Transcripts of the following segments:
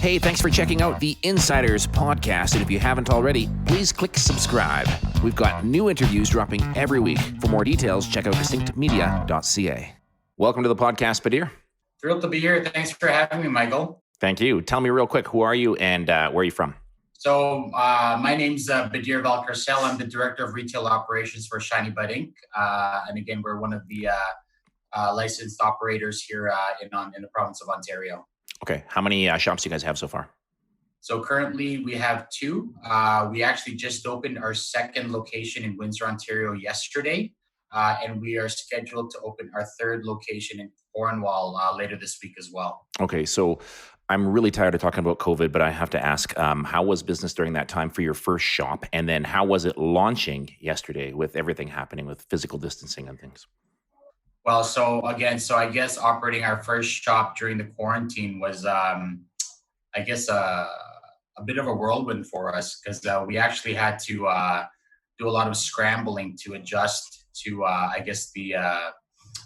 Hey, thanks for checking out the Insiders podcast. And if you haven't already, please click subscribe. We've got new interviews dropping every week. For more details, check out distinctmedia.ca. Welcome to the podcast, Badyr. Thrilled to be here. Thanks for having me, Michael. Thank you. Tell me real quick, who are you and where are you from? So my name's Badyr Valcarcel. I'm the Director of Retail Operations for Shiny Bud Inc. And again, we're one of the licensed operators here in the province of Ontario. Okay. How many shops do you guys have so far? So currently we have two. We actually just opened our second location in Windsor, Ontario yesterday. And we are scheduled to open our third location in Cornwall later this week as well. Okay. So I'm really tired of talking about COVID, but I have to ask, how was business during that time for your first shop? And then how was it launching yesterday with everything happening with physical distancing and things? Well, so I guess operating our first shop during the quarantine was, a bit of a whirlwind for us because we actually had to do a lot of scrambling to adjust to,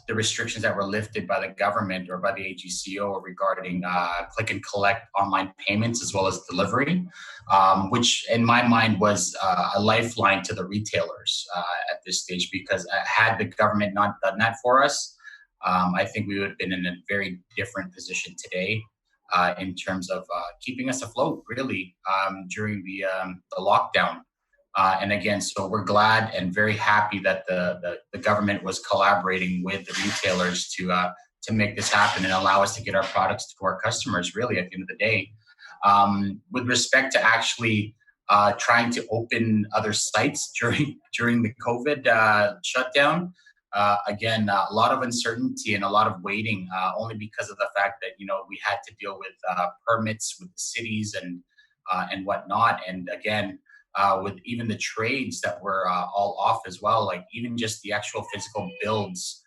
the restrictions that were lifted by the government or by the AGCO regarding click and collect online payments as well as delivery, which in my mind was a lifeline to the retailers at this stage, because had the government not done that for us, I think we would have been in a very different position today in terms of keeping us afloat, really, during the lockdown. And again, so we're glad and very happy that the government was collaborating with the retailers to make this happen and allow us to get our products to our customers, really, at the end of the day. With respect to actually trying to open other sites during the COVID shutdown, again, a lot of uncertainty and a lot of waiting, only because of the fact that, we had to deal with permits with the cities and whatnot. And again, with even the trades that were all off as well, like even just the actual physical builds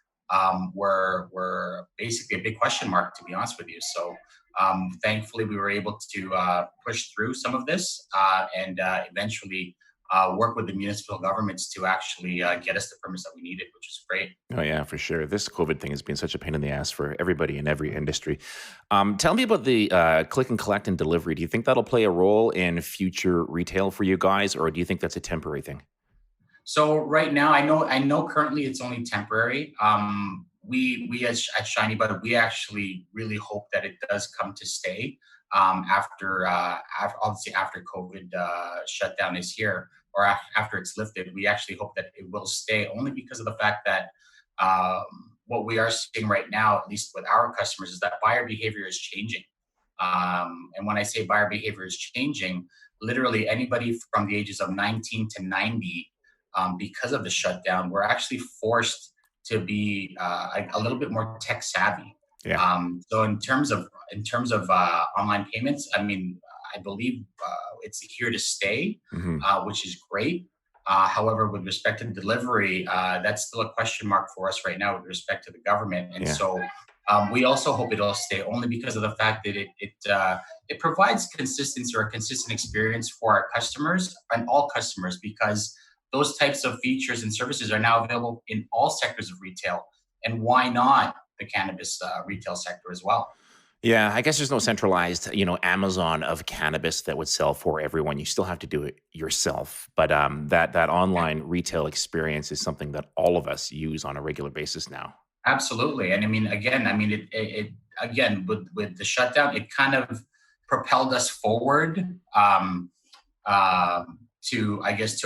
were basically a big question mark, to be honest with you. So thankfully we were able to push through some of this and eventually work with the municipal governments to actually get us the permits that we needed, which is great. Oh, yeah, for sure. This COVID thing has been such a pain in the ass for everybody in every industry. Tell me about the click and collect and delivery. Do you think that'll play a role in future retail for you guys, or do you think that's a temporary thing? So right now, I know currently it's only temporary. We at Shiny Bud, we actually really hope that it does come to stay after COVID shutdown is here, or after it's lifted. We actually hope that it will stay, only because of the fact that what we are seeing right now, at least with our customers, is that buyer behavior is changing. And when I say buyer behavior is changing, literally anybody from the ages of 19 to 90, because of the shutdown, we're actually forced to be a little bit more tech savvy. Yeah. So in terms of online payments, I mean, I believe it's here to stay, which is great. However, with respect to delivery, that's still a question mark for us right now with respect to the government. And so we also hope it'll stay, only because of the fact that it provides consistency or a consistent experience for our customers and all customers, because those types of features and services are now available in all sectors of retail. And why not the cannabis retail sector as well? Yeah, I guess there's no centralized, Amazon of cannabis that would sell for everyone. You still have to do it yourself. But that online retail experience is something that all of us use on a regular basis now. Absolutely. And it again, with the shutdown, it kind of propelled us forward to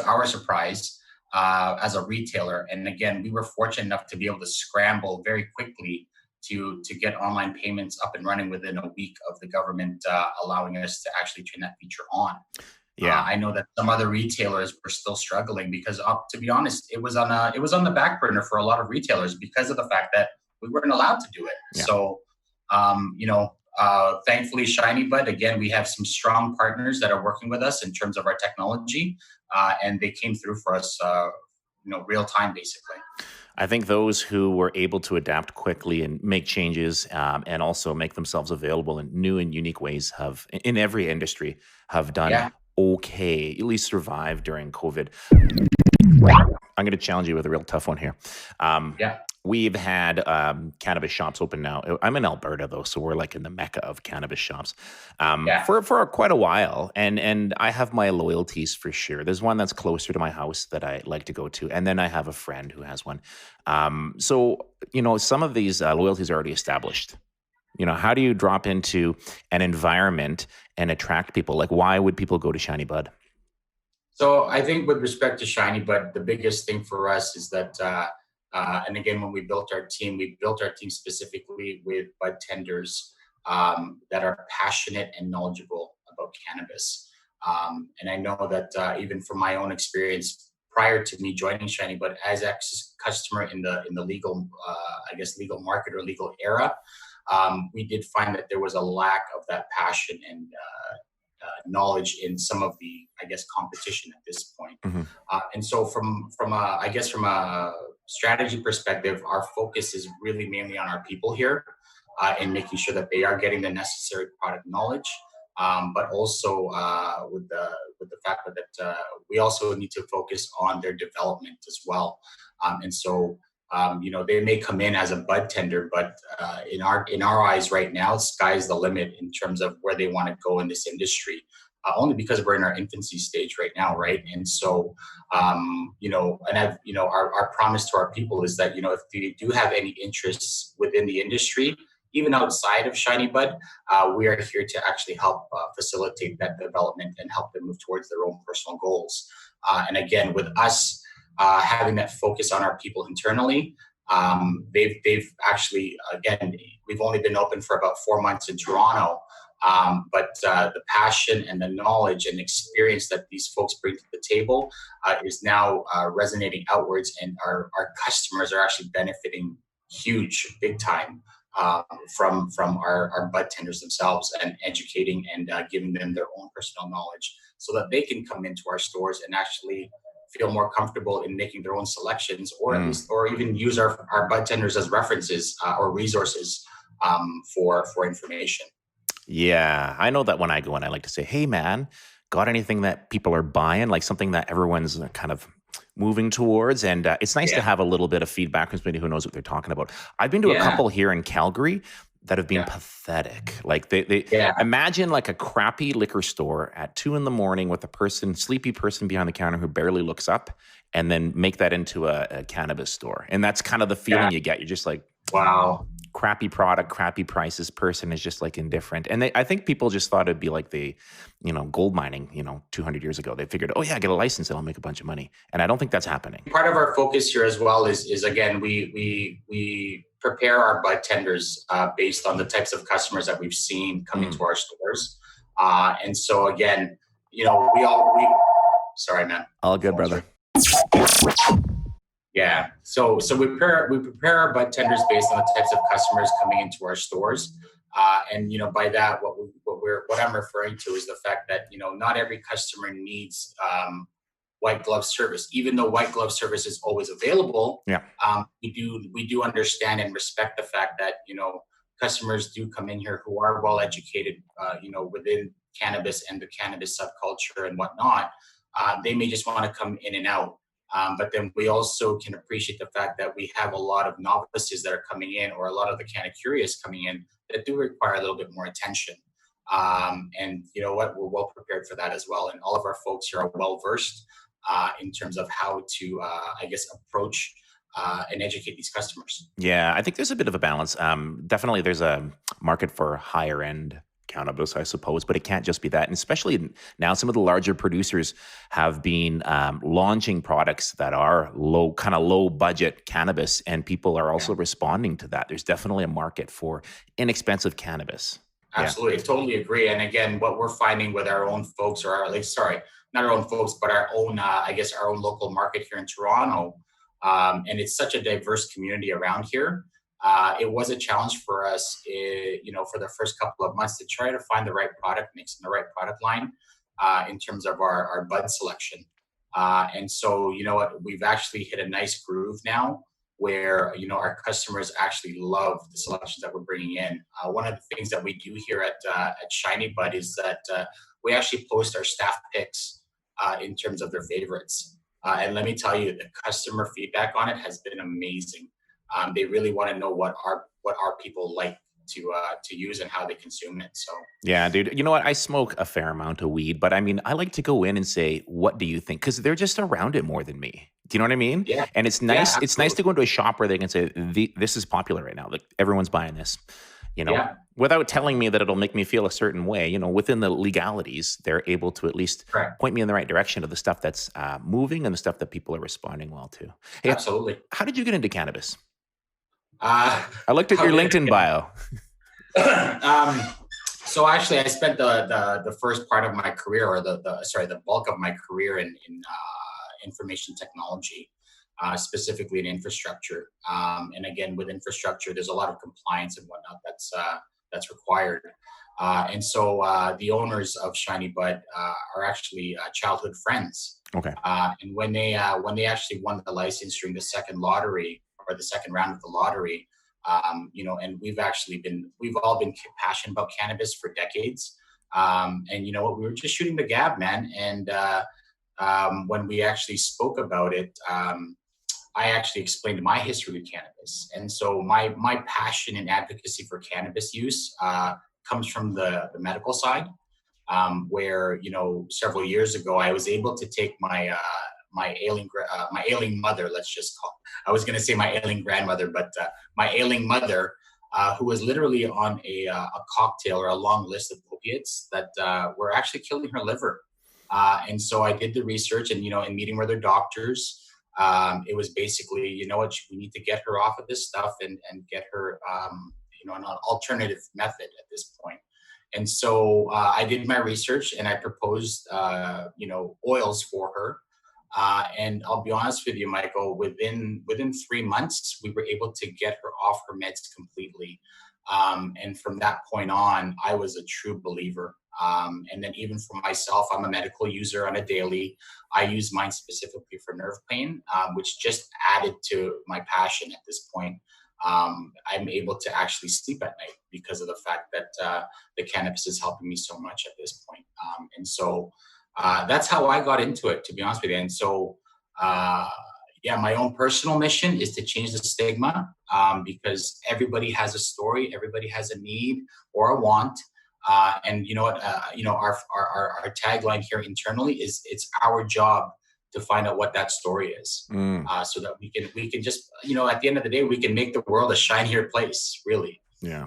our surprise as a retailer. And again, we were fortunate enough to be able to scramble very quickly to get online payments up and running within a week of the government allowing us to actually turn that feature on. Yeah, I know that some other retailers were still struggling because, to be honest, it was on the back burner for a lot of retailers because of the fact that we weren't allowed to do it. Yeah. So, thankfully, Shiny Bud, again, we have some strong partners that are working with us in terms of our technology, and they came through for us, real time, basically. I think those who were able to adapt quickly and make changes and also make themselves available in new and unique ways in every industry, have done okay, at least survive during COVID. I'm going to challenge you with a real tough one here. We've had cannabis shops open now. I'm in Alberta though, so we're like in the mecca of cannabis shops Yeah. for quite a while. And I have my loyalties for sure. There's one that's closer to my house that I like to go to, and then I have a friend who has one. So some of these loyalties are already established. How do you drop into an environment and attract people? Like, why would people go to Shiny Bud? So I think with respect to Shiny Bud, the biggest thing for us is that, and again, when we built our team specifically with bud tenders that are passionate and knowledgeable about cannabis. And I know that even from my own experience prior to me joining Shiny Bud as customer in the legal, I guess, legal market or legal era, we did find that there was a lack of that passion and knowledge in some of the, I guess, competition at this point. Hmm. And so from a strategy perspective, our focus is really mainly on our people here and making sure that they are getting the necessary product knowledge. But also with the fact that we also need to focus on their development as well. And so they may come in as a bud tender, but in our eyes right now, sky's the limit in terms of where they want to go in this industry. Only because we're in our infancy stage right now, right? And so, our promise to our people is that if they do have any interests within the industry, even outside of Shiny Bud, we are here to actually help facilitate that development and help them move towards their own personal goals. And again, with us having that focus on our people internally. They've actually, again, we've only been open for about 4 months in Toronto, but the passion and the knowledge and experience that these folks bring to the table is now resonating outwards, and our customers are actually benefiting big time from our bud tenders themselves, and educating and giving them their own personal knowledge so that they can come into our stores and actually feel more comfortable in making their own selections, or at least, or even use our bud tenders as references or resources for information. Yeah, I know that when I go in, I like to say, "Hey, man, got anything that people are buying? Like something that everyone's kind of moving towards?" And it's nice to Yeah, have a little bit of feedback from somebody who knows what they're talking about. I've been to a yeah, couple here in Calgary that have been yeah, pathetic. Like they yeah, imagine like a crappy liquor store at 2 in the morning with a sleepy person behind the counter who barely looks up, and then make that into a cannabis store. And that's kind of the yeah. feeling you get. You're just like, Wow. crappy product, crappy prices, person is just like indifferent. And I think people just thought it'd be like gold mining, 200 years ago. They figured, oh yeah, get a license and I'll make a bunch of money. And I don't think that's happening. Part of our focus here as well is again, we prepare our bud tenders based on the types of customers that we've seen come into Mm, our stores. And so again, we sorry, man, all good, phone's brother. ringing. Yeah. So we prepare our bud tenders based on the types of customers coming into our stores. And by that, what I'm referring to is the fact that not every customer needs white glove service. Even though white glove service is always available, Yeah. we do understand and respect the fact that customers do come in here who are well educated, within cannabis and the cannabis subculture and whatnot. They may just want to come in and out. But then we also can appreciate the fact that we have a lot of novices that are coming in, or a lot of the kind of curious coming in, that do require a little bit more attention. And you know what? We're well prepared for that as well. And all of our folks here are well versed in terms of how to, I guess, approach and educate these customers. Yeah, I think there's a bit of a balance. Definitely, there's a market for higher end cannabis, I suppose, but it can't just be that. And especially now, some of the larger producers have been launching products that are kind of low budget cannabis, and people are Yeah. also responding to that. There's definitely a market for inexpensive cannabis. Yeah. Absolutely, I totally agree. And again, what we're finding with our own folks, or our, like, sorry, not our own folks, but our own, I guess, our own local market here in Toronto, and it's such a diverse community around here. It was a challenge for us, for the first couple of months to try to find the right product mix and the right product line in terms of our bud selection. And so, you know what, we've actually hit a nice groove now where our customers actually love the selections that we're bringing in. One of the things that we do here at Shiny Bud is that we actually post our staff picks in terms of their favorites. And let me tell you, the customer feedback on it has been amazing. They really want to know what our people like to use and how they consume it. So Yeah, dude. You know what? I smoke a fair amount of weed, but I mean, I like to go in and say, "What do you think?" Because they're just around it more than me. Do you know what I mean? yeah, And it's yeah, nice. It's nice to absolutely, go into a shop where they can say, "This is popular right now. Like everyone's buying this." You know, yeah, without telling me that it'll make me feel a certain way. You know, within the legalities, they're able to at least correct, point me in the right direction of the stuff that's moving and the stuff that people are responding well to. Hey, absolutely. how did you get into cannabis? Uh, I looked at how your did LinkedIn bio. um, so actually, I spent the first part of my career, or the bulk of my career in information technology, specifically in infrastructure. And again, with infrastructure, there's a lot of compliance and whatnot that's required. And so the owners of Shiny Bud are actually childhood friends. Okay. And when they actually won the license during the second lottery, or the second round of the lottery, and we've all been passionate about cannabis for decades. And you know what, we were just shooting the gab, man. And when we actually spoke about it, I actually explained my history with cannabis. And so my passion and advocacy for cannabis use comes from the medical side, where several years ago I was able to take my ailing mother. Let's just call. I was going to say my ailing grandmother, but my ailing mother, who was literally on a cocktail or a long list of opiates that were actually killing her liver. And so I did the research, and in meeting with her doctors, it was basically, we need to get her off of this stuff and get her, an alternative method at this point. And so I did my research, and I proposed, oils for her. And I'll be honest with you, Michael, within 3 months, we were able to get her off her meds completely. And from that point on, I was a true believer. And then even for myself, I'm a medical user on a daily. I use mine specifically for nerve pain, which just added to my passion at this point. I'm able to actually sleep at night because of the fact that the cannabis is helping me so much at this point. And so that's how I got into it, to be honest with you. And so, yeah, my own personal mission is to change the stigma, because everybody has a story, everybody has a need or a want. And you know what? Our tagline here internally is, it's our job to find out what that story is, Mm. so that we can just, at the end of the day, we can make the world a shinier place, really. Yeah.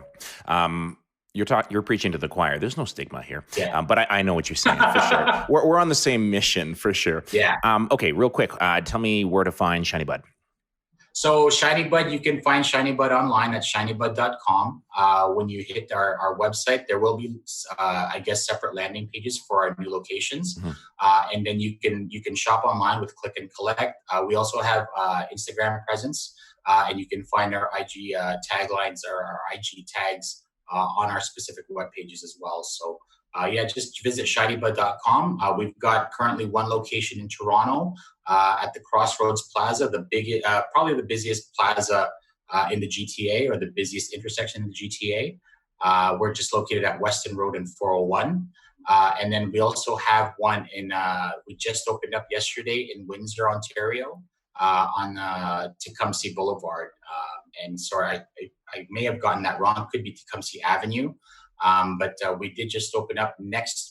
You're preaching to the choir. There's no stigma here. Yeah. But I know what you're saying for sure. We're on the same mission for sure. Yeah. Okay, real quick. Tell me where to find Shiny Bud. So Shiny Bud, you can find Shiny Bud online at shinybud.com. When you hit our website, there will be, separate landing pages for our new locations. Mhm. And then you can shop online with click and collect. We also have Instagram presence, and you can find our IG taglines or our IG tags on our specific web pages as well. So just visit shinybud.com. We've got currently one location in Toronto, at the Crossroads Plaza, probably the busiest plaza in the GTA, or the busiest intersection in the GTA. We're just located at Weston Road and 401. And then we also have one we just opened up yesterday in Windsor, Ontario, on Tecumseh Boulevard. And sorry, I may have gotten that wrong. Could be Tecumseh Avenue. But we did just open up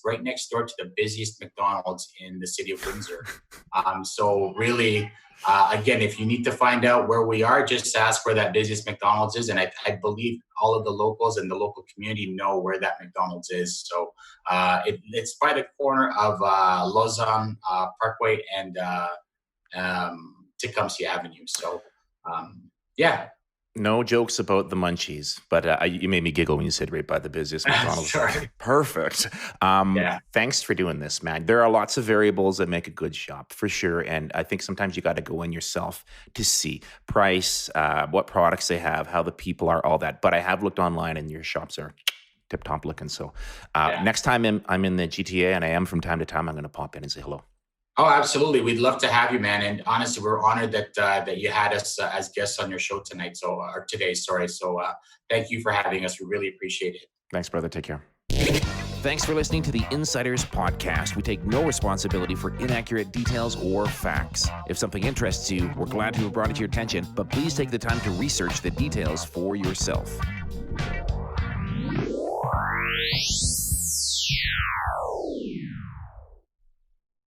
right next door to the busiest McDonald's in the city of Windsor. So really, again, if you need to find out where we are, just ask where that busiest McDonald's is. And I believe all of the locals and the local community know where that McDonald's is. So it's by the corner of Lausanne Parkway and Tecumseh Avenue. So yeah. No jokes about the munchies, but you made me giggle when you said right by the busiest McDonald's. Sorry. Perfect. Yeah. Thanks for doing this, man. There are lots of variables that make a good shop for sure. And I think sometimes you got to go in yourself to see price, what products they have, how the people are, all that. But I have looked online and your shops are tip top looking. So next time I'm in the GTA, and I am from time to time, I'm going to pop in and say hello. Oh, absolutely. We'd love to have you, man. And honestly, we're honored that you had us as guests on your show tonight. Or today, sorry. So thank you for having us. We really appreciate it. Thanks, brother. Take care. Thanks for listening to the Insiders Podcast. We take no responsibility for inaccurate details or facts. If something interests you, we're glad to have brought it to your attention, but please take the time to research the details for yourself.